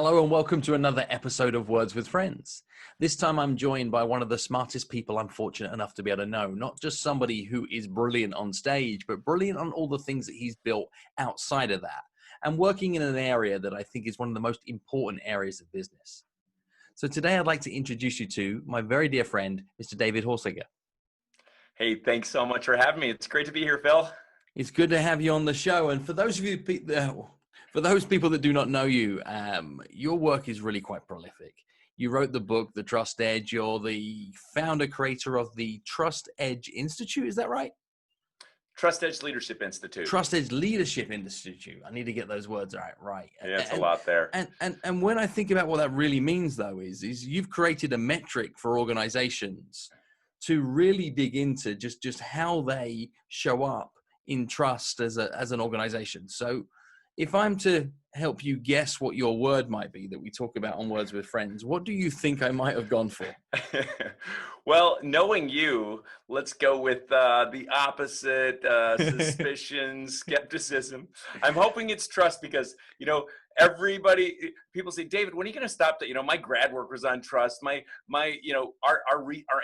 Hello and welcome to another episode of Words with Friends. This time I'm joined by one of the smartest people I'm fortunate enough to be able to know. Not just somebody who is brilliant on stage, but brilliant on all the things that he's built outside of that. And working in an area that I think is one of the most important areas of business. So today I'd like to introduce you to my very dear friend, Mr. David Horsager. Hey, thanks so much for having me. It's great to be here, Phil. It's good to have you on the show. And for those of you, for those people that do not know you, your work is really quite prolific. You wrote the book, The Trust Edge. You're the founder, creator of the Trust Edge Institute. Is that right? Trust Edge Leadership Institute. Trust Edge Leadership Institute. I need to get those words right. Yeah, it's a lot there. And when I think about what that really means, though, is you've created a metric for organizations to really dig into just how they show up in trust as an organization. So if I'm to help you guess what your word might be that we talk about on Words with Friends, what do you think I might have gone for? Well, knowing you, let's go with the opposite, suspicion, skepticism. I'm hoping it's trust because, people say, David, when are you going to stop that? My grad work was on trust. Our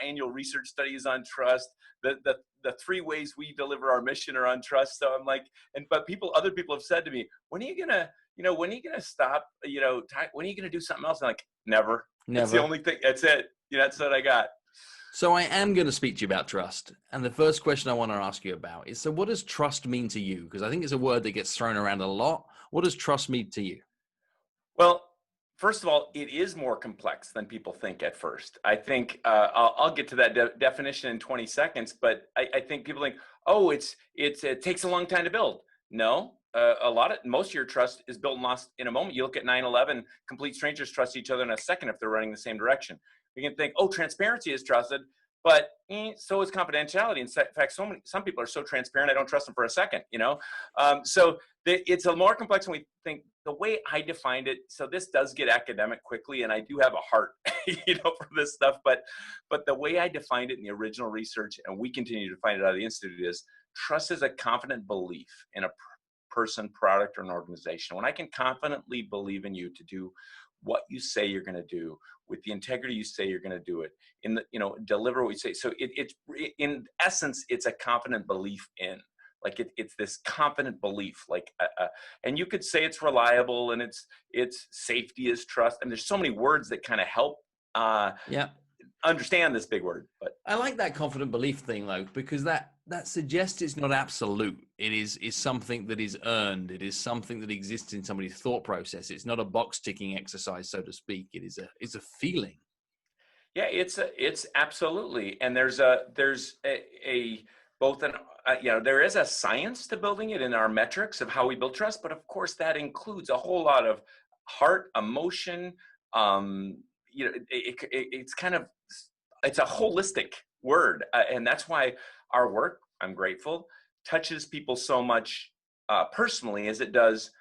annual research study is on trust. The three ways we deliver our mission are on trust. So I'm like, but other people have said to me, when are you going to stop, when are you going to do something else? I'm like, never. It's the only thing. That's it. That's what I got. So I am going to speak to you about trust. And the first question I want to ask you about is, so what does trust mean to you? Because I think it's a word that gets thrown around a lot. What does trust mean to you? Well, first of all, it is more complex than people think at first. I think I'll get to that definition in 20 seconds, but I think people think, oh, it takes a long time to build. No, most of your trust is built and lost in a moment. You look at 9/11, complete strangers trust each other in a second if they're running the same direction. We can think, oh, transparency is trusted, but so is confidentiality. In fact, some people are so transparent, I don't trust them for a second, it's a more complex than we think. The way I defined it, so this does get academic quickly, and I do have a heart, for this stuff, but the way I defined it in the original research, and we continue to find it out of the Institute, is trust is a confident belief in a person, product, or an organization. When I can confidently believe in you to do what you say you're going to do with the integrity you say you're going to do it, deliver what you say. So it's in essence, it's a confident belief in. Like it's this confident belief, and you could say it's reliable, and it's safety is trust, and there's so many words that kind of help understand this big word. But I like that confident belief thing though, because that suggests it's not absolute. It is something that is earned. It is something that exists in somebody's thought process. It's not a box ticking exercise, so to speak. It's a feeling. Yeah, it's absolutely, and there is a science to building it in our metrics of how we build trust, but of course that includes a whole lot of heart, emotion. It's a holistic word, and that's why our work, I'm grateful, touches people so much personally as it does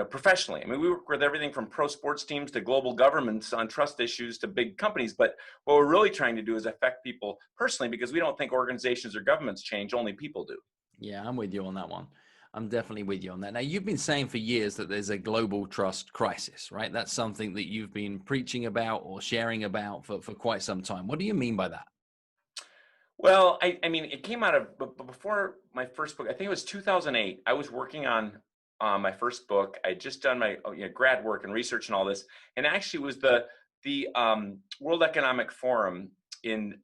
professionally. I mean, we work with everything from pro sports teams to global governments on trust issues to big companies. But what we're really trying to do is affect people personally, because we don't think organizations or governments change, only people do. Yeah, I'm with you on that one. I'm definitely with you on that. Now, you've been saying for years that there's a global trust crisis, right? That's something that you've been preaching about or sharing about for quite some time. What do you mean by that? Well, I mean, it came out of before my first book. I think it was 2008. I was working on my first book. I just done my grad work and research and all this, and actually it was the World Economic Forum in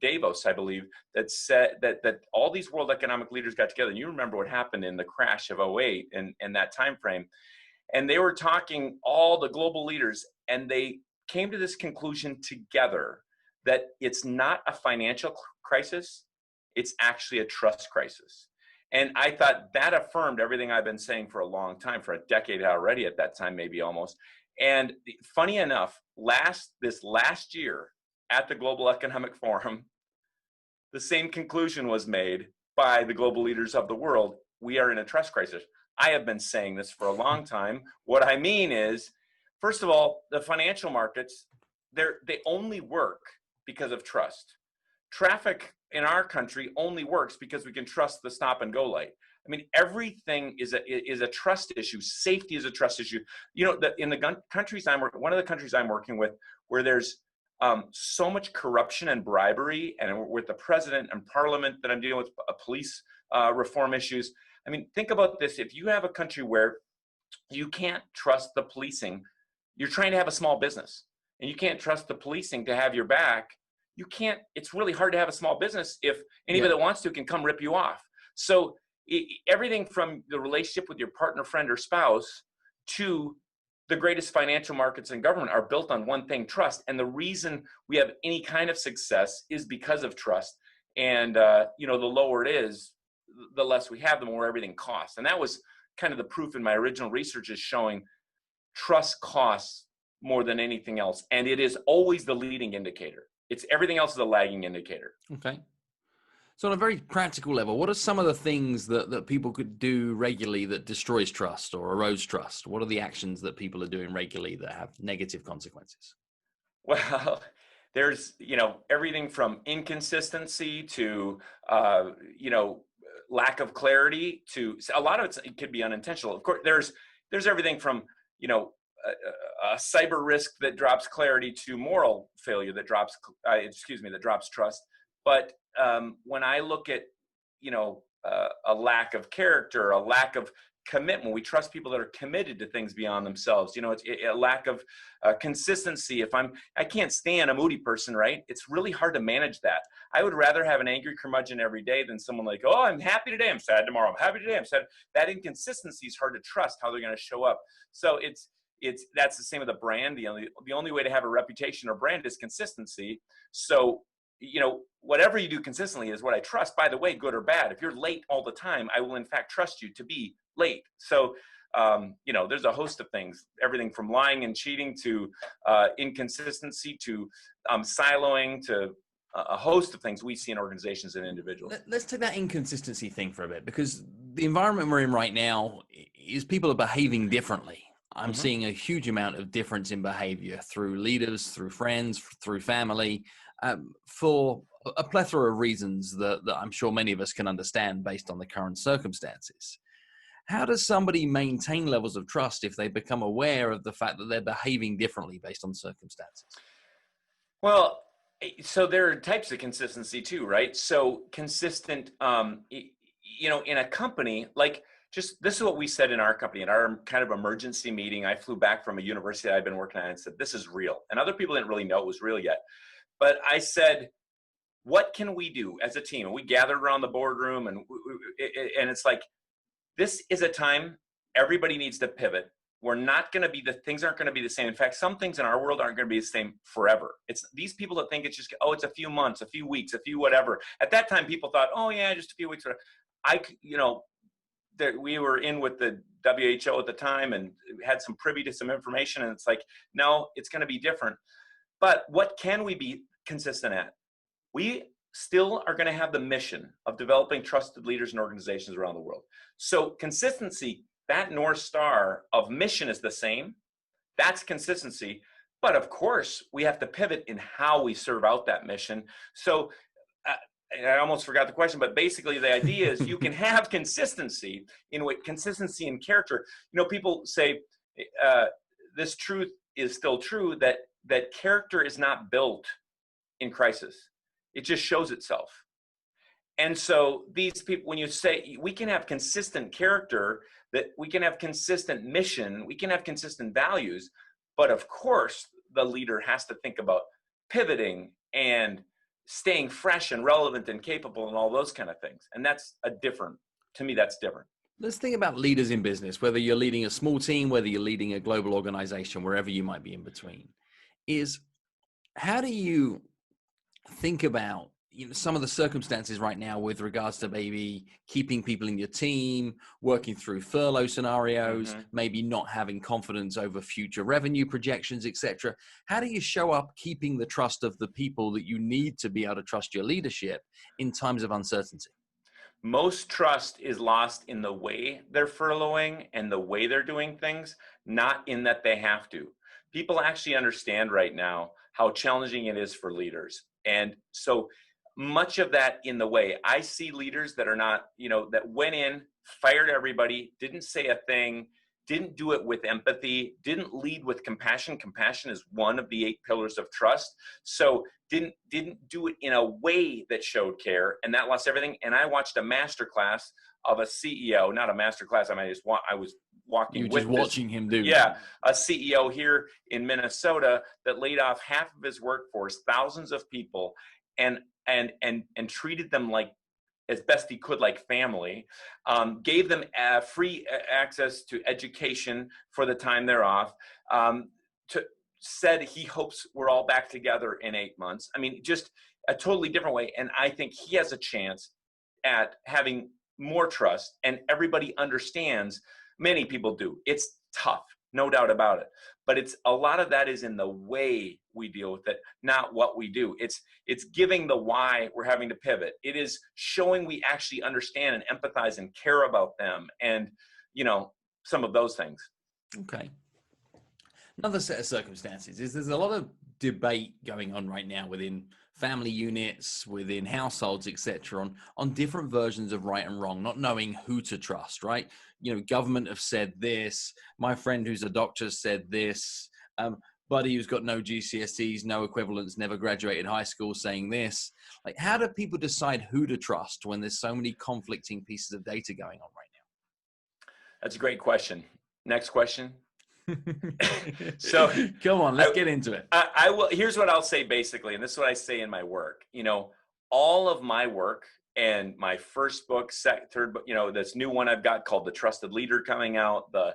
Davos, I believe, that said that all these world economic leaders got together. And you remember what happened in the crash of '08 and that time frame, and they were talking, all the global leaders, and they came to this conclusion together that it's not a financial crisis, it's actually a trust crisis. And I thought that affirmed everything I've been saying for a long time, for a decade already at that time, maybe almost. And funny enough, this last year at the Global Economic Forum, the same conclusion was made by the global leaders of the world. We are in a trust crisis. I have been saying this for a long time. What I mean is, first of all, the financial markets, they only work because of trust. Traffic in our country only works because we can trust the stop and go light. I mean, everything is a trust issue. Safety is a trust issue. You know, in the countries one of the countries I'm working with, where there's so much corruption and bribery, and with the president and parliament that I'm dealing with, police reform issues. I mean, think about this. If you have a country where you can't trust the policing, you're trying to have a small business, and you can't trust the policing to have your back. You can't, it's really hard to have a small business if anybody that wants to can come rip you off. So everything from the relationship with your partner, friend, or spouse to the greatest financial markets in government are built on one thing: trust. And the reason we have any kind of success is because of trust. And, you know, the lower it is, the less we have, the more everything costs. And that was kind of the proof in my original research, is showing trust costs more than anything else. And it is always the leading indicator. It's everything else is a lagging indicator. Okay. So on a very practical level, what are some of the things that people could do regularly that destroys trust or erodes trust? What are the actions that people are doing regularly that have negative consequences? Well, there's, you know, everything from inconsistency to, you know, lack of clarity to a lot of it could be unintentional. Of course, there's everything from, you know, a cyber risk that drops clarity to moral failure that drops, that drops trust. But when I look at, you know, a lack of character, a lack of commitment, we trust people that are committed to things beyond themselves. You know, it's a lack of consistency. If I can't stand a moody person, right? It's really hard to manage that. I would rather have an angry curmudgeon every day than someone like, oh, I'm happy today, I'm sad tomorrow, I'm happy today, I'm sad. That inconsistency is hard to trust how they're going to show up. So that's the same with a brand. The only way to have a reputation or brand is consistency. So, you know, whatever you do consistently is what I trust, by the way, good or bad. If you're late all the time, I will in fact trust you to be late. So, you know, there's a host of things, everything from lying and cheating to inconsistency to siloing to a host of things we see in organizations and individuals. Let's take that inconsistency thing for a bit, because the environment we're in right now is people are behaving differently. I'm seeing a huge amount of difference in behavior through leaders, through friends, through family, for a plethora of reasons that I'm sure many of us can understand based on the current circumstances. How does somebody maintain levels of trust if they become aware of the fact that they're behaving differently based on circumstances? Well, so there are types of consistency too, right? So consistent, you know, in a company, like, just this is what we said in our company, in our kind of emergency meeting. I flew back from a university I've been working at and said, this is real. And other people didn't really know it was real yet. But I said, what can we do as a team? And we gathered around the boardroom, and it's like, this is a time everybody needs to pivot. We're not going to be, things aren't going to be the same. In fact, some things in our world aren't going to be the same forever. It's these people that think it's just, oh, it's a few months, a few weeks, a few whatever. At that time, people thought, oh yeah, just a few weeks. You know, we were in with the WHO at the time and had some privy to some information. And it's like, no, it's going to be different. But what can we be consistent at? We still are going to have the mission of developing trusted leaders and organizations around the world. So consistency, that North Star of mission is the same. That's consistency. But of course, we have to pivot in how we serve out that mission. So I almost forgot the question, but basically the idea is you can have consistency consistency in character. You know, people say this truth is still true, that character is not built in crisis. It just shows itself. And so these people, when you say we can have consistent character, that we can have consistent mission, we can have consistent values, but of course the leader has to think about pivoting and staying fresh and relevant and capable and all those kind of things. And that's to me, that's different. Let's think about leaders in business, whether you're leading a small team, whether you're leading a global organization, wherever you might be in between, is how do you think about, you know, some of the circumstances right now with regards to maybe keeping people in your team, working through furlough scenarios, maybe not having confidence over future revenue projections, etc. How do you show up keeping the trust of the people that you need to be able to trust your leadership in times of uncertainty? Most trust is lost in the way they're furloughing and the way they're doing things, not in that they have to. People actually understand right now how challenging it is for leaders. And so much of that in the way, I see leaders that are not, you know, that went in, fired everybody, didn't say a thing, didn't do it with empathy, didn't lead with compassion. Compassion is one of the 8 pillars of trust. So didn't do it in a way that showed care, and that lost everything. And I watched a master class of a CEO, not a master class. I was walking with just watching him do. Yeah, a CEO here in Minnesota that laid off half of his workforce, thousands of people, and treated them like, as best he could, like family, gave them free access to education for the time they're off, said he hopes we're all back together in 8 months. I mean, just a totally different way. And I think he has a chance at having more trust, and everybody understands, many people do. It's tough, no doubt about it. But it's a lot of that is in the way we deal with it, not what we do. It's giving the why we're having to pivot. It is showing we actually understand and empathize and care about them, and some of those things. Okay. Another set of circumstances is there's a lot of debate going on right now within family units, within households, etc., on different versions of right and wrong, not knowing who to trust, right? Government have said this. My friend who's a doctor said this. Buddy who's got no GCSEs, no equivalents, never graduated high school saying this. Like, how do people decide who to trust when there's so many conflicting pieces of data going on right now? That's a great question. Next question. So come on, let's get into it. I will. Here's what I'll say basically, and this is what I say in my work. All of my work and my first book, third book, this new one I've got called The Trusted Leader coming out, the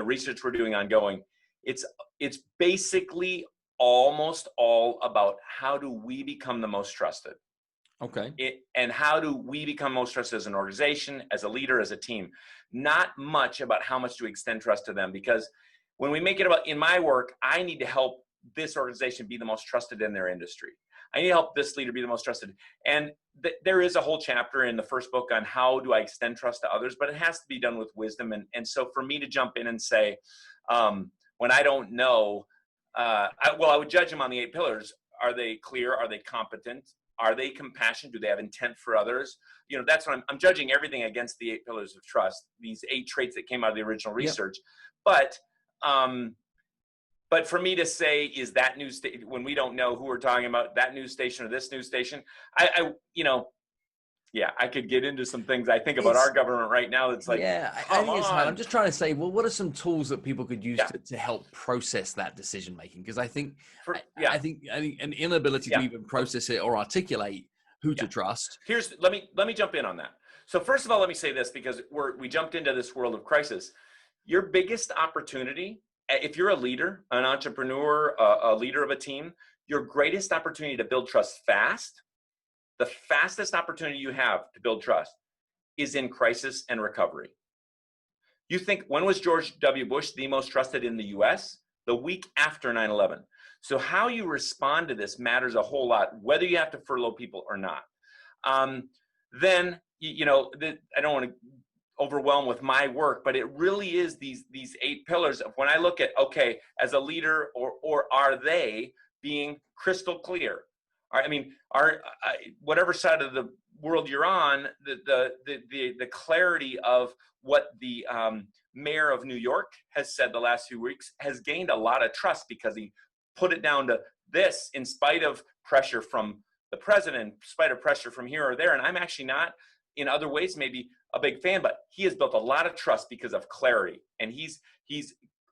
research we're doing ongoing. It's basically almost all about how do we become the most trusted. Okay. And how do we become most trusted as an organization, as a leader, as a team? Not much about how much do we extend trust to them, because when we make it about, in my work, I need to help this organization be the most trusted in their industry. I need to help this leader be the most trusted. And there is a whole chapter in the first book on how do I extend trust to others, but it has to be done with wisdom. And so for me to jump in and say, when I don't know, I would judge them on the 8 pillars. Are they clear? Are they competent? Are they compassionate? Do they have intent for others? That's what I'm judging everything against the 8 pillars of trust, these 8 traits that came out of the original research. Yep. But for me to say, is that news station, when we don't know who we're talking about, that news station or this news station, I could get into some things I think about our government right now. That's like, I think it's hard. I'm just trying to say, well, what are some tools that people could use to help process that decision making? Because I think an inability to even process it or articulate who to trust. Let me jump in on that. So first of all, let me say this, because we jumped into this world of crisis. Your biggest opportunity, if you're a leader, an entrepreneur, a leader of a team, your greatest opportunity to build trust fast, the fastest opportunity you have to build trust is in crisis and recovery. You think, when was George W. Bush the most trusted in the US? The week after 9/11. So how you respond to this matters a whole lot, whether you have to furlough people or not. Then, I don't want to overwhelm with my work, but it really is these 8 pillars of when I look at, okay, as a leader, or are they being crystal clear? I mean, whatever side of the world you're on, the clarity of what the mayor of New York has said the last few weeks has gained a lot of trust, because he put it down to this in spite of pressure from the president, in spite of pressure from here or there. And I'm actually not, in other ways, maybe a big fan, but he has built a lot of trust because of clarity. And he's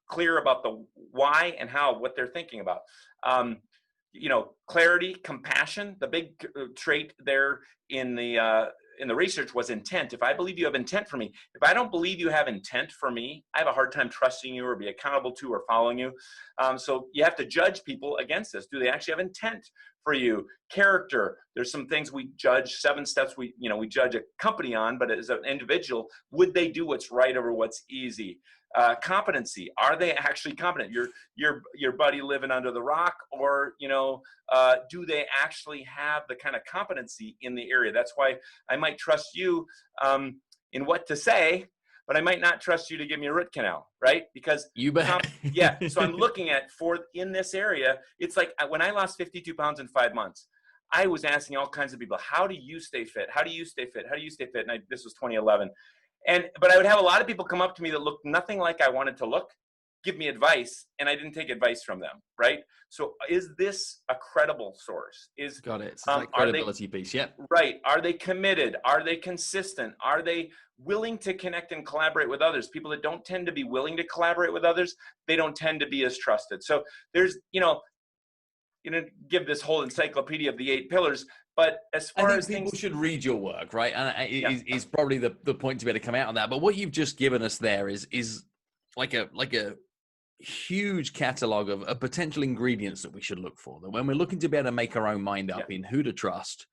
clear about the why and how, what they're thinking about. Clarity, compassion. The big trait there in the research was intent. If I believe you have intent for me, if I don't believe you have intent for me, I have a hard time trusting you or be accountable to or following you. So you have to judge people against this. Do they actually have intent for you? Character. There's some things we judge, 7 steps we judge a company on, but as an individual, would they do what's right over what's easy? Competency. Are they actually competent? Your buddy living under the rock, or do they actually have the kind of competency in the area? That's why I might trust you in what to say, but I might not trust you to give me a root canal, right? Because you bet. So I'm looking at in this area. It's like when I lost 52 pounds in 5 months, I was asking all kinds of people, how do you stay fit? How do you stay fit? How do you stay fit? And this was 2011. But I would have a lot of people come up to me that looked nothing like I wanted to look, give me advice, and I didn't take advice from them, right? So is this a credible source? Got it. It's like credibility piece. Yep. Right. Are they committed? Are they consistent? Are they willing to connect and collaborate with others? People that don't tend to be willing to collaborate with others, they don't tend to be as trusted. So there's, give this whole encyclopedia of the 8 pillars, but as far as people should read your work, right? And is probably the point to be able to come out on that. But what you've just given us there is like a huge catalog of potential ingredients that we should look for. That when we're looking to be able to make our own mind up in who to trust,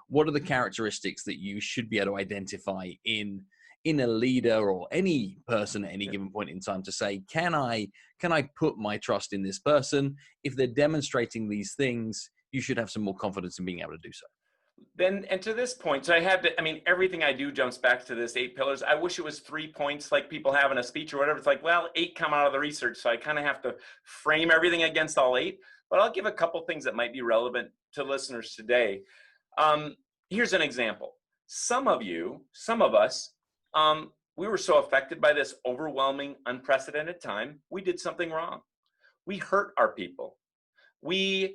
what are the characteristics that you should be able to identify in a leader or any person at any given point in time to say, can I put my trust in this person? If they're demonstrating these things, you should have some more confidence in being able to do so. Then, and to this point, so everything I do jumps back to this 8 pillars. I wish it was 3 points like people have in a speech or whatever. It's like, well, 8 come out of the research. So I kind of have to frame everything against all 8, but I'll give a couple things that might be relevant to listeners today. Here's an example. Some of us, we were so affected by this overwhelming, unprecedented time. We did something wrong. We hurt our people. We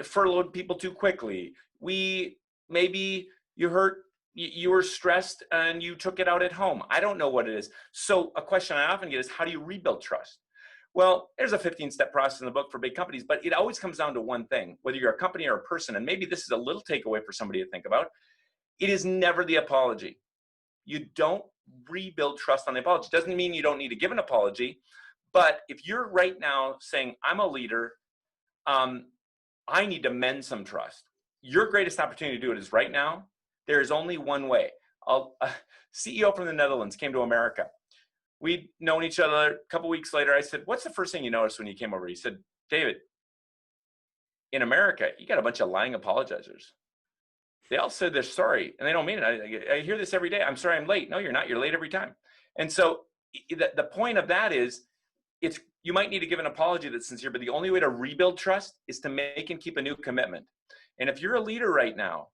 furloughed people too quickly. Maybe you were stressed and you took it out at home. I don't know what it is. So a question I often get is, how do you rebuild trust? Well, there's a 15-step process in the book for big companies, but it always comes down to one thing, whether you're a company or a person. And maybe this is a little takeaway for somebody to think about. It is never the apology. You don't rebuild trust on the apology. Doesn't mean you don't need to give an apology, but if you're right now saying, I'm a leader, I need to mend some trust. Your greatest opportunity to do it is right now. There is only one way. A CEO from the Netherlands came to America. We'd known each other. A couple weeks later, I said, what's the first thing you noticed when you came over? He said, David, in America, you got a bunch of lying apologizers. They all said they're sorry, and they don't mean it. I hear this every day. I'm sorry I'm late. No, you're not. You're late every time. And so the point of that is, you might need to give an apology that's sincere, but the only way to rebuild trust is to make and keep a new commitment. And if you're a leader right now,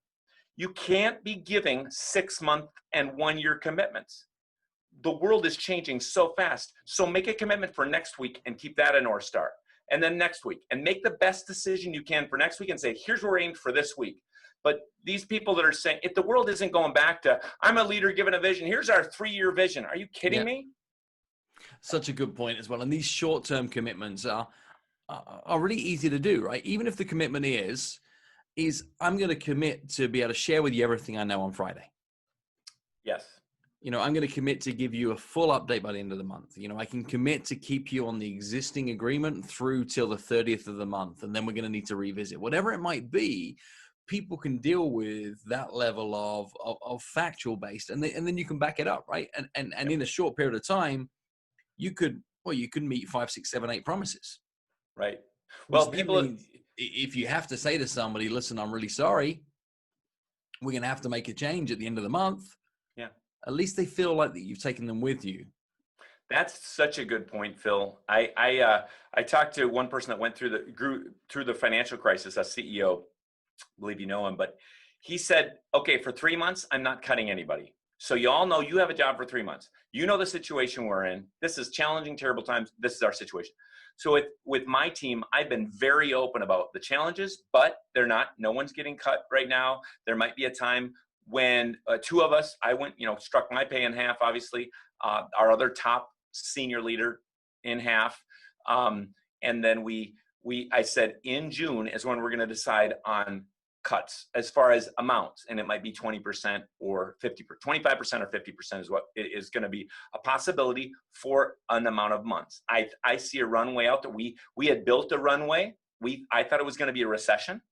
you can't be giving 6-month and 1-year commitments. The world is changing so fast. So make a commitment for next week and keep that a North Star. And then next week, and make the best decision you can for next week and say, here's where we're aimed for this week. But these people that are saying, if the world isn't going back to, I'm a leader given a vision, here's our 3-year vision. Are you kidding me? Such a good point as well. And these short-term commitments are really easy to do, right? Even if the commitment is I'm going to commit to be able to share with you everything I know on Friday. Yes. I'm going to commit to give you a full update by the end of the month. I can commit to keep you on the existing agreement through till the 30th of the month. And then we're going to need to revisit whatever it might be. People can deal with that level of factual based, and then you can back it up, right? And in a short period of time, you could meet 5, 6, 7, 8 promises. Right. Well, if you have to say to somebody, listen, I'm really sorry, we're going to have to make a change at the end of the month. Yeah. At least they feel like that you've taken them with you. That's such a good point, Phil. I talked to one person that went grew through the financial crisis, a CEO, I believe you know him, but he said, okay, for 3 months, I'm not cutting anybody. So you all know you have a job for 3 months. You know the situation we're in. This is challenging, terrible times. This is our situation. So with my team, I've been very open about the challenges, but no one's getting cut right now. There might be a time when 2 of us, I went, struck my pay in half, obviously, our other top senior leader in half. And then I said in June is when we're going to decide on cuts as far as amounts, and it might be 20% or 50%, 25% or 50% is what it is going to be a possibility for an amount of months. I see a runway out that we had built a runway. I thought it was going to be a recession.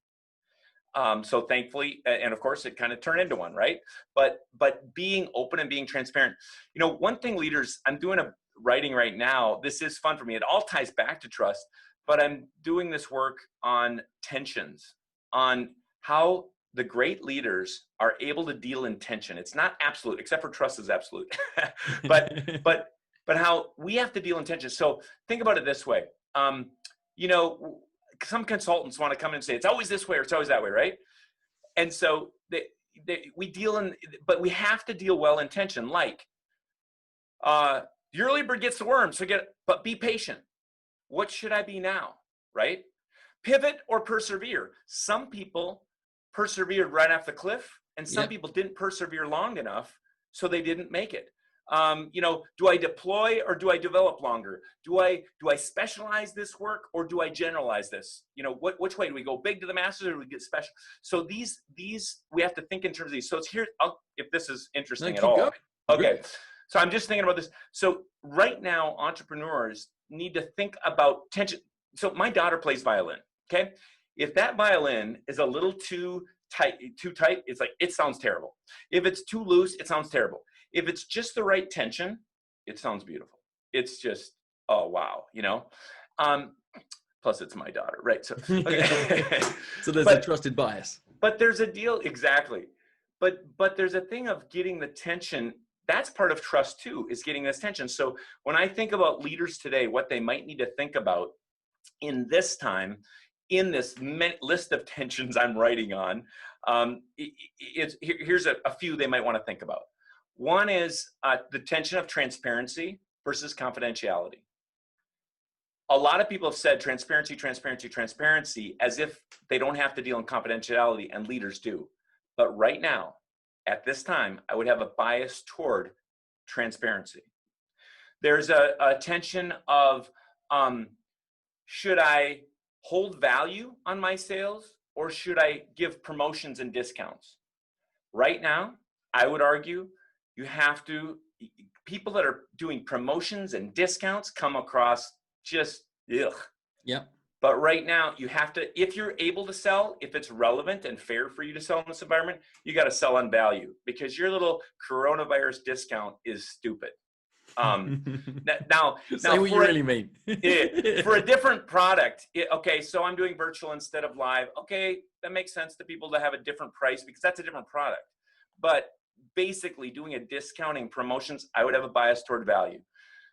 So thankfully, and of course it kind of turned into one, right? But being open and being transparent, one thing leaders, I'm doing a writing right now. This is fun for me. It all ties back to trust, but I'm doing this work on tensions, on how the great leaders are able to deal in tension. It's not absolute, except for trust is absolute, but how we have to deal in tension. So think about it this way. some consultants want to come in and say, it's always this way or it's always that way, right? And so we deal in, but we have to deal well in tension. Like, the early bird gets the worm, but be patient. What should I be now, right? Pivot or persevere. Some people persevered right off the cliff, and some people didn't persevere long enough, so they didn't make it. Do I deploy or do I develop longer? Do I specialize this work or do I generalize this? Which way do we go? Big to the masses or do we get special? So these we have to think in terms of these. So it's here. If this is interesting at all. Going. Okay. So I'm just thinking about this. So right now, entrepreneurs need to think about tension. So my daughter plays violin. Okay. If that violin is a little too tight, it's like, it sounds terrible. If it's too loose, it sounds terrible. If it's just the right tension, it sounds beautiful. It's just, oh, wow. Plus it's my daughter, right? So, okay. So there's a trusted bias. But there's a deal. Exactly. But there's a thing of getting the tension. That's part of trust too, is getting this tension. So when I think about leaders today, what they might need to think about in this time, in this list of tensions I'm writing on, here's a few they might want to think about. One is the tension of transparency versus confidentiality. A lot of people have said transparency, transparency, transparency, as if they don't have to deal in confidentiality, and leaders do. But right now, at this time, I would have a bias toward transparency. There's a tension of, should I hold value on my sales or should I give promotions and discounts? Right now, I would argue you have to, people that are doing promotions and discounts come across just, ugh. Yep. But right now you have to, if you're able to sell, if it's relevant and fair for you to sell in this environment, you got to sell on value, because your little coronavirus discount is stupid. Now say what you really mean. For a different product, okay, so I'm doing virtual instead of live. Okay, that makes sense to people to have a different price because that's a different product. But basically doing a discounting promotions, I would have a bias toward value.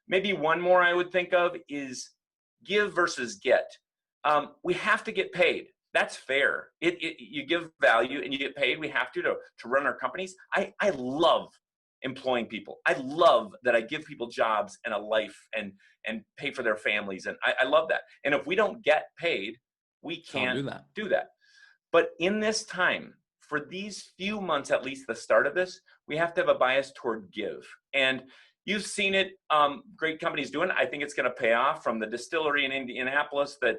Maybe one more I would think of is give versus get. We have to get paid. That's fair. You give value and you get paid. We have to run our companies. I love employing people. I love that I give people jobs and a life and pay for their families. And I love that. And if we don't get paid, we can't do that. But in this time, for these few months, at least the start of this, we have to have a bias toward give. And you've seen it, great companies doing it. I think it's going to pay off, from the distillery in Indianapolis that,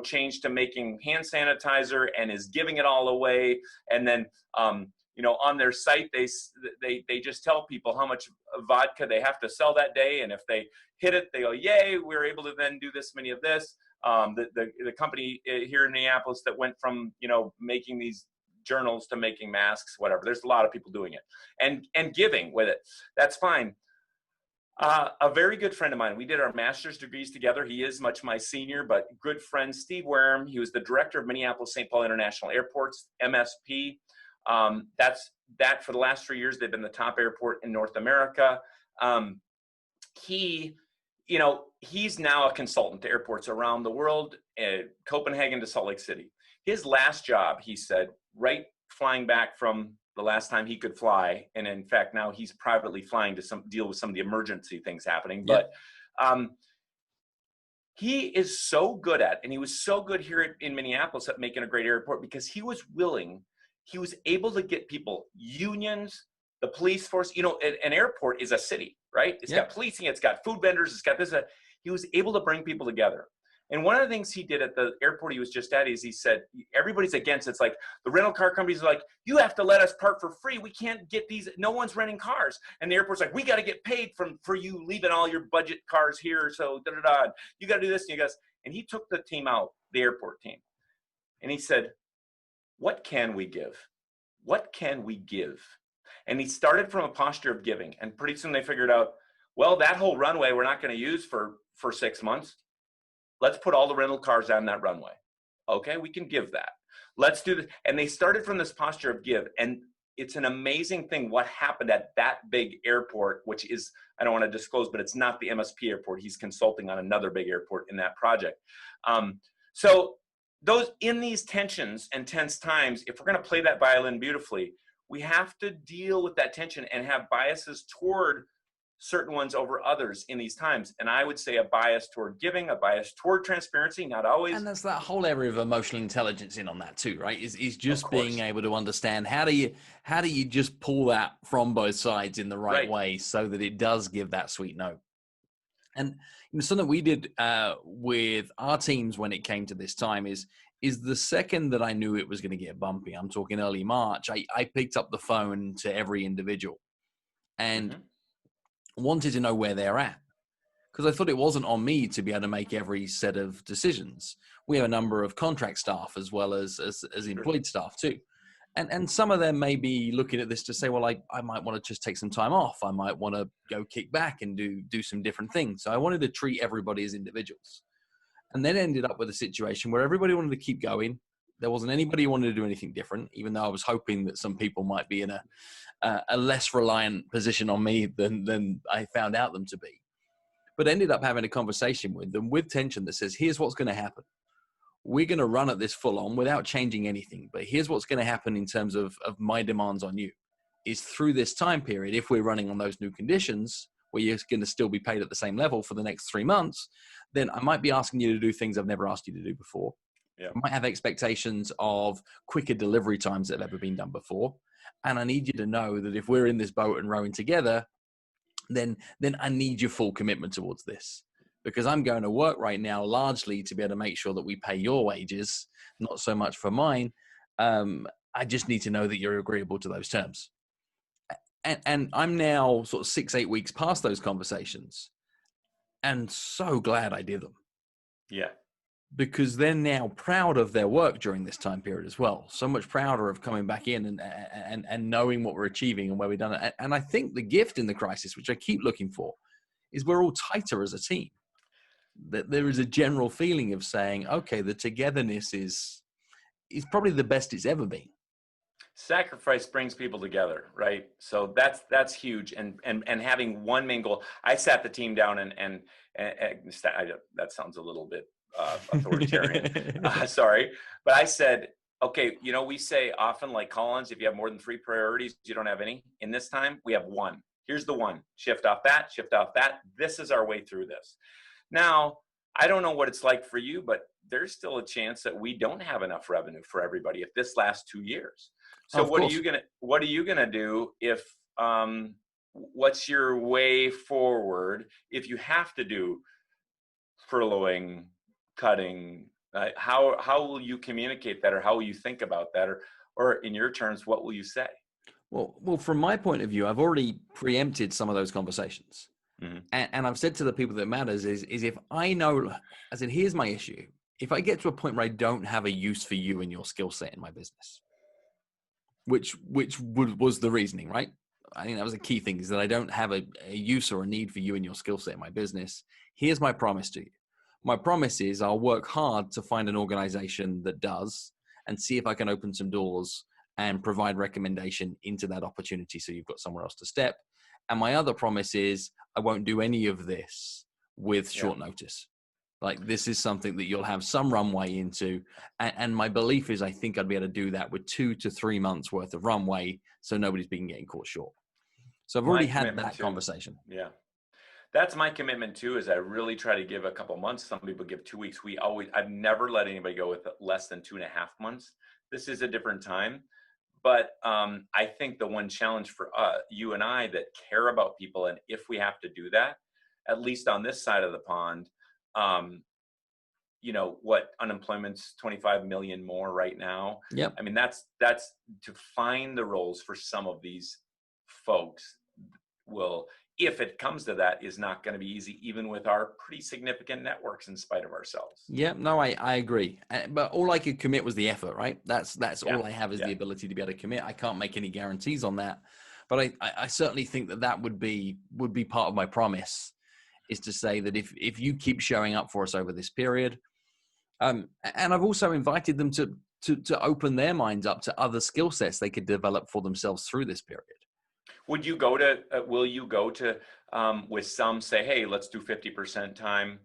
changed to making hand sanitizer and is giving it all away. And then, on their site, they just tell people how much vodka they have to sell that day. And if they hit it, they go, yay, we're able to then do this many of this. The company here in Minneapolis that went from, making these journals to making masks, whatever. There's a lot of people doing it and giving with it. That's fine. A very good friend of mine, we did our master's degrees together. He is much my senior, but good friend, Steve Wareham. He was the director of Minneapolis-St. Paul International Airports, MSP. That for the last 3 years, they've been the top airport in North America. He's now a consultant to airports around the world, Copenhagen to Salt Lake City. His last job, he said, right flying back from the last time he could fly, and in fact now he's privately flying to deal with some of the emergency things happening. But he is so good at, and he was so good here in Minneapolis at making a great airport, because he was able to get people, unions, the police force. An airport is a city, right? It's got policing, it's got food vendors, it's got this. He was able to bring people together. And one of the things he did at the airport he was just at is he said, everybody's against it. It's like the rental car companies are like, you have to let us park for free. We can't get these. No one's renting cars. And the airport's like, we got to get paid for you leaving all your budget cars here. So you got to do this. And he took the team out, the airport team. And he said, what can we give? What can we give? And he started from a posture of giving. And pretty soon they figured out, well, that whole runway we're not going to use for 6 months. Let's put all the rental cars on that runway. Okay, we can give that. Let's do this. And they started from this posture of give. And it's an amazing thing what happened at that big airport, which is, I don't want to disclose, but it's not the MSP airport. He's consulting on another big airport in that project. So those in these tensions and tense times, if we're going to play that violin beautifully, we have to deal with that tension and have biases toward certain ones over others in these times. And I would say a bias toward giving, a bias toward transparency, not always. And there's that whole area of emotional intelligence in on that too, right? Is Of just being course. able to understand how do you just pull that from both sides in the right way so that it does give that sweet note. And something we did with our teams when it came to this time is the second that I knew it was going to get bumpy, I'm talking early March, I picked up the phone to every individual and wanted to know where they're at. Because I thought it wasn't on me to be able to make every set of decisions. We have a number of contract staff as well as employed staff too. And some of them may be looking at this to say, well, I might want to just take some time off. I might want to go kick back and do some different things. So I wanted to treat everybody as individuals. And then ended up with a situation where everybody wanted to keep going. There wasn't anybody who wanted to do anything different, even though I was hoping that some people might be in a less reliant position on me than I found out them to be. But ended up having a conversation with them with tension that says, here's what's going to happen. We're going to run at this full on without changing anything. But here's what's going to happen in terms of my demands on you is through this time period, if we're running on those new conditions where you're going to still be paid at the same level for the next 3 months, then I might be asking you to do things I've never asked you to do before. Yeah. I might have expectations of quicker delivery times that have ever been done before. And I need you to know that if we're in this boat and rowing together, then I need your full commitment towards this, because I'm going to work right now largely to be able to make sure that we pay your wages, not so much for mine. I just need to know that you're agreeable to those terms. And I'm now sort of 6-8 weeks past those conversations and so glad I did them. Yeah. Because they're now proud of their work during this time period as well. So much prouder of coming back in and knowing what we're achieving and where we've done it. And I think the gift in the crisis, which I keep looking for, is we're all tighter as a team. That there is a general feeling of saying, okay, the togetherness is probably the best it's ever been. Sacrifice brings people together, right? So that's huge. And having one main goal. I sat the team down and that sounds a little bit authoritarian. Sorry. But I said, okay, we say often, like Collins, if you have more than 3 priorities, you don't have any. In this time, we have 1. Here's the 1. Shift off that, shift off that. This is our way through this. Now, I don't know what it's like for you, but there's still a chance that we don't have enough revenue for everybody if this lasts 2 years. So what are you gonna do if what's your way forward if you have to do furloughing, cutting? How will you communicate that, or how will you think about that, or in your terms, what will you say? Well, from my point of view, I've already preempted some of those conversations. Mm-hmm. And I've said to the people that matters is if I know, as in, here's my issue. If I get to a point where I don't have a use for you and your skill set in my business, which was the reasoning, right? I think that was a key thing, is that I don't have a use or a need for you and your skill set in my business. Here's my promise to you. My promise is I'll work hard to find an organization that does, and see if I can open some doors and provide recommendation into that opportunity so you've got somewhere else to step. And my other promise is I won't do any of this with short notice. Like, this is something that you'll have some runway into. And my belief is I think I'd be able to do that with 2 to 3 months worth of runway, so nobody's been getting caught short. So I've already had that conversation. Yeah. That's my commitment too, is I really try to give a couple months. Some people give 2 weeks. I've never let anybody go with less than 2.5 months. This is a different time. But I think the one challenge for you and I that care about people, and if we have to do that, at least on this side of the pond, what unemployment's 25 million more right now. Yep. I mean, that's to find the roles for some of these folks will, if it comes to that, is not going to be easy, even with our pretty significant networks in spite of ourselves. Yeah, no, I agree. But all I could commit was the effort, right? That's all I have is the ability to be able to commit. I can't make any guarantees on that. But I certainly think that would be part of my promise, is to say that if you keep showing up for us over this period, and I've also invited them to open their minds up to other skill sets they could develop for themselves through this period. Will you go to with some say, hey, let's do 50% time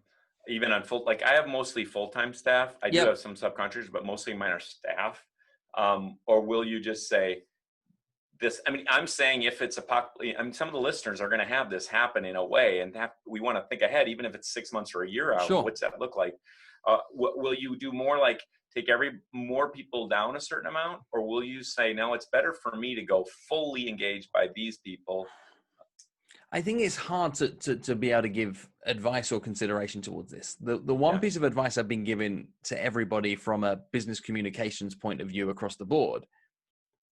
Even on full, like I have mostly full-time staff. I do Yep. have some subcontractors, but mostly mine are staff. Or will you just say this? I mean, I'm saying if it's I mean, some of the listeners are going to have this happen in a way, and we want to think ahead, even if it's 6 months or a year out. Sure. What's that look like? Will you do more like take more people down a certain amount, or will you say no? It's better for me to go fully engaged by these people. I think it's hard to be able to give advice or consideration towards this. The one Yeah. piece of advice I've been given to everybody from a business communications point of view across the board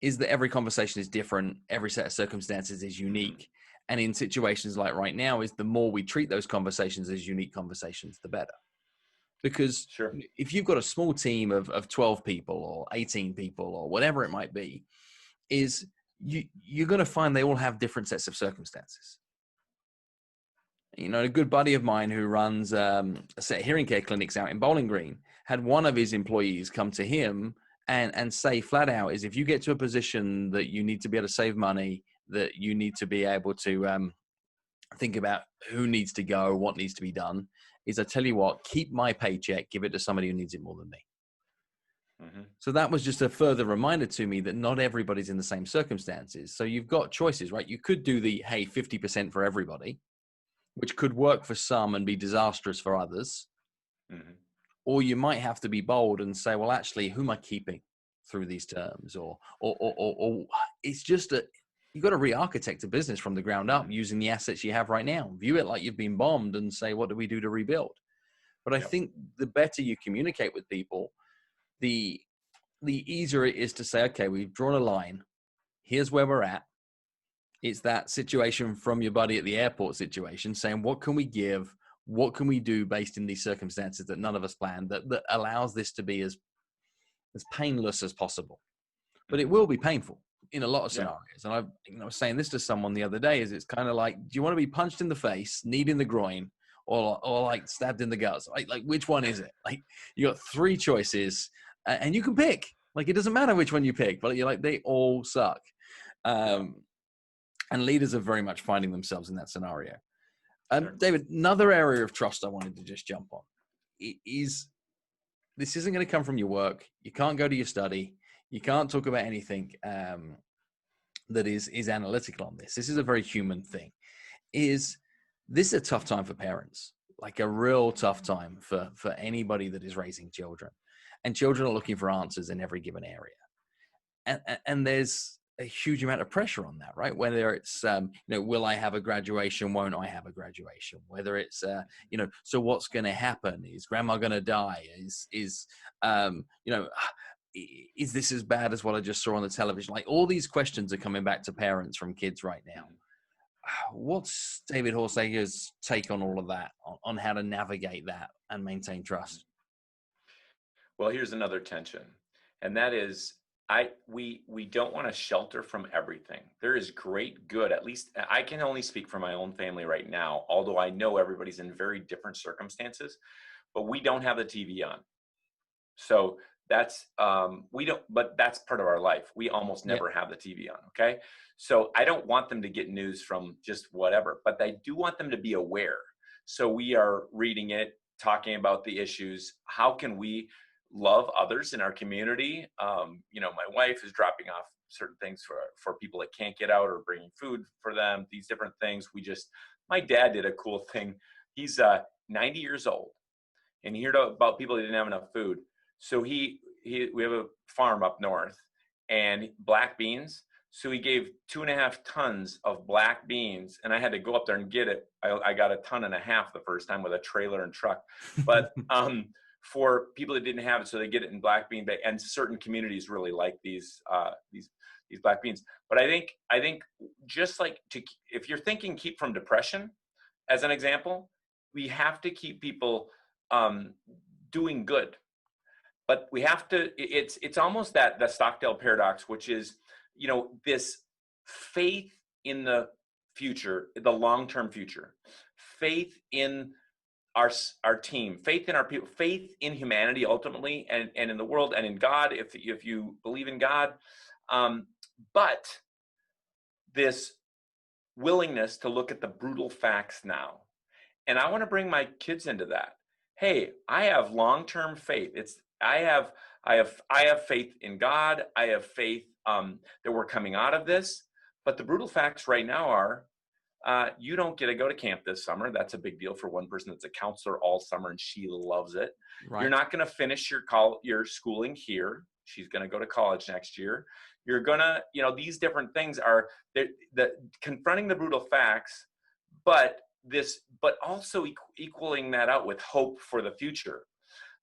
is that every conversation is different, every set of circumstances is unique. And in situations like right now, is the more we treat those conversations as unique conversations, the better. Because Sure. if you've got a small team of 12 people or 18 people or whatever it might be, is you're going to find they all have different sets of circumstances. You know, a good buddy of mine who runs a set of hearing care clinics out in Bowling Green had one of his employees come to him and say flat out is if you get to a position that you need to be able to save money, that you need to be able to think about who needs to go, what needs to be done, is I tell you what, keep my paycheck, give it to somebody who needs it more than me. Mm-hmm. So that was just a further reminder to me that not everybody's in the same circumstances. So you've got choices, right? You could do the, hey, 50% for everybody, which could work for some and be disastrous for others. Mm-hmm. Or you might have to be bold and say, well, actually, who am I keeping through these terms? Or it's just you've got to re-architect a business from the ground up using the assets you have right now. View it like you've been bombed and say, what do we do to rebuild? But I think the better you communicate with people, the easier it is to say, okay, we've drawn a line. Here's where we're at. It's that situation from your buddy at the airport situation saying, what can we give? What can we do based in these circumstances that none of us planned that allows this to be as painless as possible? But it will be painful in a lot of scenarios. And I was saying this to someone the other day is it's kind of like, do you want to be punched in the face, kneed in the groin, or like stabbed in the guts? Like which one is it? Like you got three choices and you can pick. Like it doesn't matter which one you pick, but you're like, they all suck. And leaders are very much finding themselves in that scenario. David, another area of trust I wanted to just jump on is this isn't going to come from your work. You can't go to your study. You can't talk about anything that is analytical on this. This is a very human thing. Is this a tough time for parents? Like a real tough time for anybody that is raising children. And children are looking for answers in every given area. And there's a huge amount of pressure on that, right? Whether it's, will I have a graduation? Won't I have a graduation? Whether it's, so what's going to happen? Is grandma going to die? Is this as bad as what I just saw on the television? Like all these questions are coming back to parents from kids right now. What's David Horsager's take on all of that, on how to navigate that and maintain trust? Well, here's another tension, and that is we don't want to shelter from everything. There is great good. At least I can only speak for my own family right now, although I know everybody's in very different circumstances, but we don't have the TV on. So that's but that's part of our life. We almost never have the TV on. Okay. So I don't want them to get news from just whatever, but I do want them to be aware. So we are reading it, talking about the issues. How can we love others in our community? My wife is dropping off certain things for people that can't get out, or bringing food for them, these different things. My dad did a cool thing. He's 90 years old, and he heard about people that didn't have enough food. So we have a farm up north, and black beans. So he gave 2.5 tons of black beans, and I had to go up there and get it. I got 1.5 tons the first time with a trailer and truck, but for people that didn't have it, so they get it in black bean bag, and certain communities really like these black beans. But I think just like if you're thinking keep from depression, as an example, we have to keep people doing good. But we have to, it's almost the Stockdale paradox, which is, this faith in the future, the long-term future, faith in our team, faith in our people, faith in humanity ultimately, and in the world, and in God, if you believe in God. But this willingness to look at the brutal facts now. And I want to bring my kids into that. hey, I have long-term faith. I have faith in God. I have faith that we're coming out of this. But the brutal facts right now are you don't get to go to camp this summer. That's a big deal for one person that's a counselor all summer and she loves it. You're Right. not going to finish your schooling here. She's going to go to college next year. You're going to, these different things are the confronting the brutal facts, but also equaling that out with hope for the future.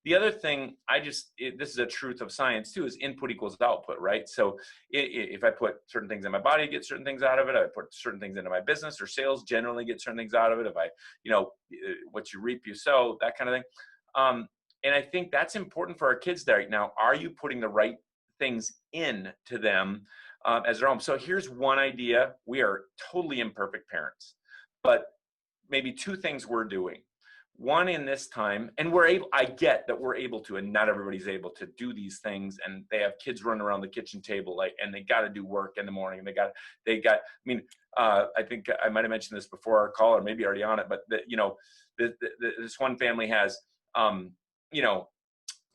The other thing, this is a truth of science too, is input equals output, right? So if I put certain things in my body, I get certain things out of it. I put certain things into my business or sales, generally get certain things out of it. If I, what you reap, you sow, that kind of thing. And I think that's important for our kids right now. Are you putting the right things in to them as their own? So here's one idea. We are totally imperfect parents, but maybe two things we're doing. One, in this time, and I get that we're able to, and not everybody's able to do these things, and they have kids running around the kitchen table, and they got to do work in the morning. I think I might have mentioned this before our call, or maybe already on it, but this one family has, the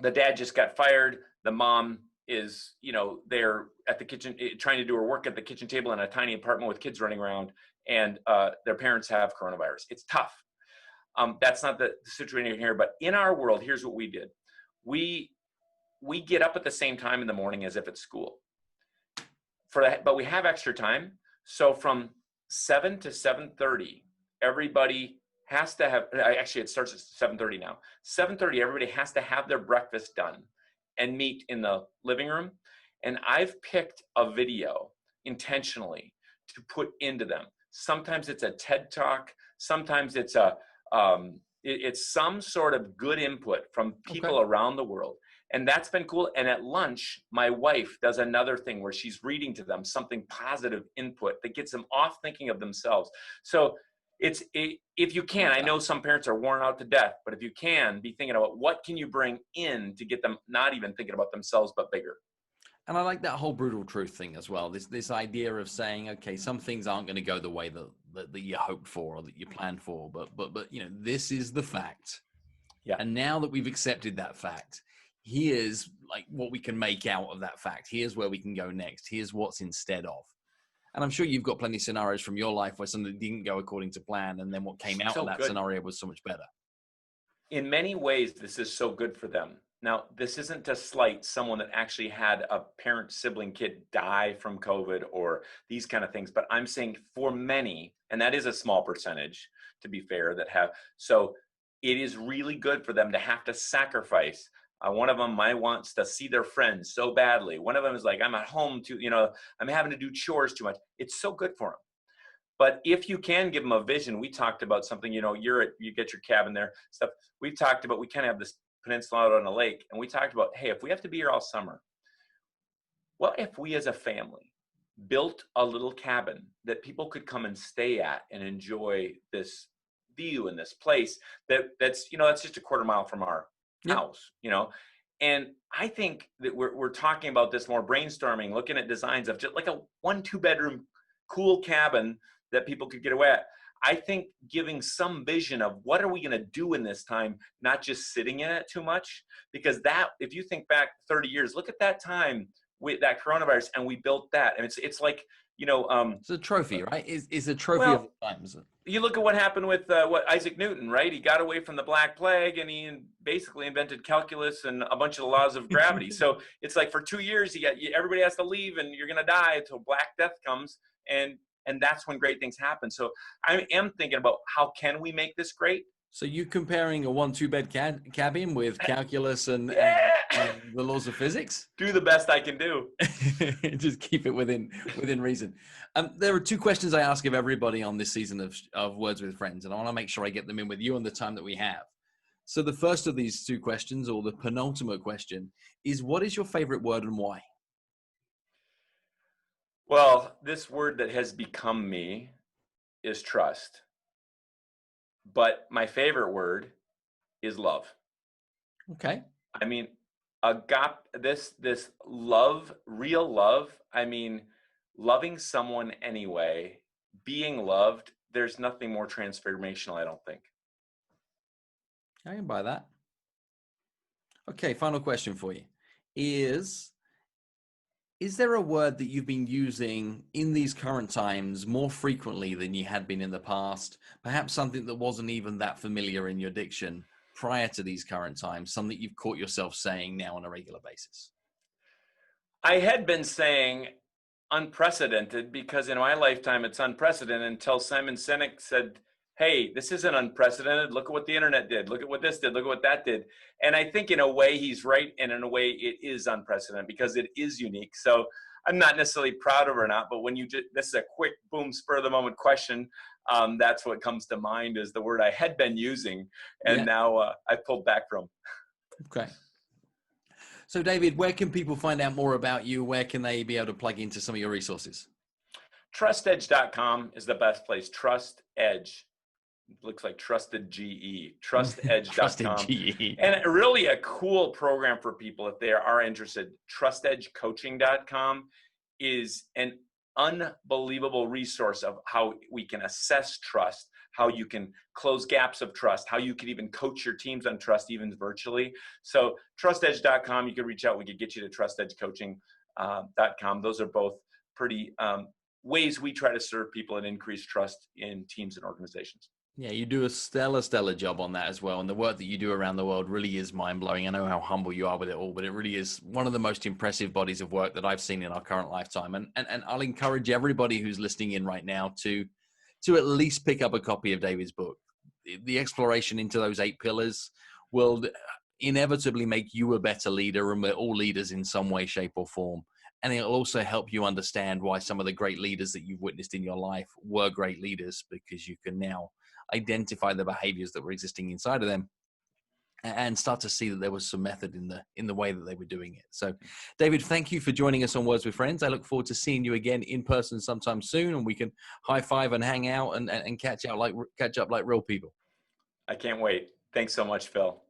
dad just got fired. The mom is, they're at the kitchen trying to do her work at the kitchen table in a tiny apartment with kids running around, and their parents have coronavirus. It's tough. That's not the situation here, but in our world, here's what we did. We get up at the same time in the morning as if it's school. But we have extra time. So from 7 to 7:30, everybody has to have, actually it starts at 7:30 now. 7:30, everybody has to have their breakfast done and meet in the living room. And I've picked a video intentionally to put into them. Sometimes it's a TED Talk. Sometimes it's it's some sort of good input from people around the world. And that's been cool. And at lunch, my wife does another thing where she's reading to them something positive input that gets them off thinking of themselves. So if you can, I know some parents are worn out to death, but if you can, be thinking about what can you bring in to get them not even thinking about themselves, but bigger. And I like that whole brutal truth thing as well. This idea of saying, okay, some things aren't going to go the way that you hoped for or that you planned for, but this is the fact. Yeah. And now that we've accepted that fact, here's like what we can make out of that fact. Here's where we can go next. Here's what's instead of. And I'm sure you've got plenty of scenarios from your life where something didn't go according to plan, and then what came out of that scenario was so much better. In many ways, this is so good for them. Now, this isn't to slight someone that actually had a parent, sibling, kid die from COVID or these kind of things, but I'm saying for many, and that is a small percentage, to be fair, that have. So it is really good for them to have to sacrifice. One of them wants to see their friends so badly. One of them is like, I'm at home I'm having to do chores too much. It's so good for them. But if you can give them a vision, we talked about something, you get your cabin there, stuff. We talked about, we kind of have this peninsula out on a lake, and we talked about, hey, if we have to be here all summer, what if we as a family built a little cabin that people could come and stay at and enjoy this view in this place that's just a quarter mile from our house, And I think that we're talking about this more, brainstorming, looking at designs of just like a 1-2 bedroom cool cabin that people could get away at. I think giving some vision of what are we going to do in this time, not just sitting in it too much, because that, if you think back 30 years, look at that time with that coronavirus, and we built that, and it's like, it's a trophy, right? It's a trophy of the times. You look at what happened with Isaac Newton, right? He got away from the Black Plague, and he basically invented calculus and a bunch of the laws of gravity. So it's like for 2 years, everybody has to leave, and you're going to die until Black Death comes, and that's when great things happen. So I am thinking about how can we make this great? So you comparing a 1-2 bed cabin with calculus and the laws of physics? Do the best I can do. Just keep it within reason. There are 2 questions I ask of everybody on this season of Words with Friends, and I want to make sure I get them in with you on the time that we have. So the first of these 2 questions, or the penultimate question, is what is your favorite word and why? Well, this word that has become me is trust. But my favorite word is love. Okay. I mean, this love, real love. I mean, loving someone anyway, being loved. There's nothing more transformational, I don't think. I can buy that. Okay, final question for you. Is there a word that you've been using in these current times more frequently than you had been in the past? Perhaps something that wasn't even that familiar in your diction prior to these current times, something you've caught yourself saying now on a regular basis? I had been saying unprecedented because in my lifetime it's unprecedented until Simon Sinek said, hey, this isn't unprecedented. Look at what the internet did. Look at what this did. Look at what that did. And I think in a way he's right. And in a way it is unprecedented because it is unique. So I'm not necessarily proud of it or not, but when this is a quick boom, spur of the moment question. That's what comes to mind is the word I had been using. And Yeah. now I pulled back from. Okay. So David, where can people find out more about you? Where can they be able to plug into some of your resources? TrustEdge.com is the best place. Trust Edge. Looks like Trusted GE. TrustEdge.com. Trusted GE. And really a cool program for people if they are interested. TrustEdgeCoaching.com is an unbelievable resource of how we can assess trust, how you can close gaps of trust, how you can even coach your teams on trust, even virtually. So TrustEdge.com, you can reach out. We could get you to TrustEdgeCoaching.com. Those are both pretty ways we try to serve people and increase trust in teams and organizations. Yeah, you do a stellar job on that as well. And the work that you do around the world really is mind-blowing. I know how humble you are with it all, but it really is one of the most impressive bodies of work that I've seen in our current lifetime. And I'll encourage everybody who's listening in right now to at least pick up a copy of David's book. The exploration into those 8 pillars will inevitably make you a better leader, and we're all leaders in some way, shape, or form. And it'll also help you understand why some of the great leaders that you've witnessed in your life were great leaders, because you can now identify the behaviors that were existing inside of them and start to see that there was some method in the way that they were doing it. So David, thank you for joining us on Words with Friends. I look forward to seeing you again in person sometime soon, and we can high five and hang out and catch up like real people. I can't wait. Thanks so much, Phil.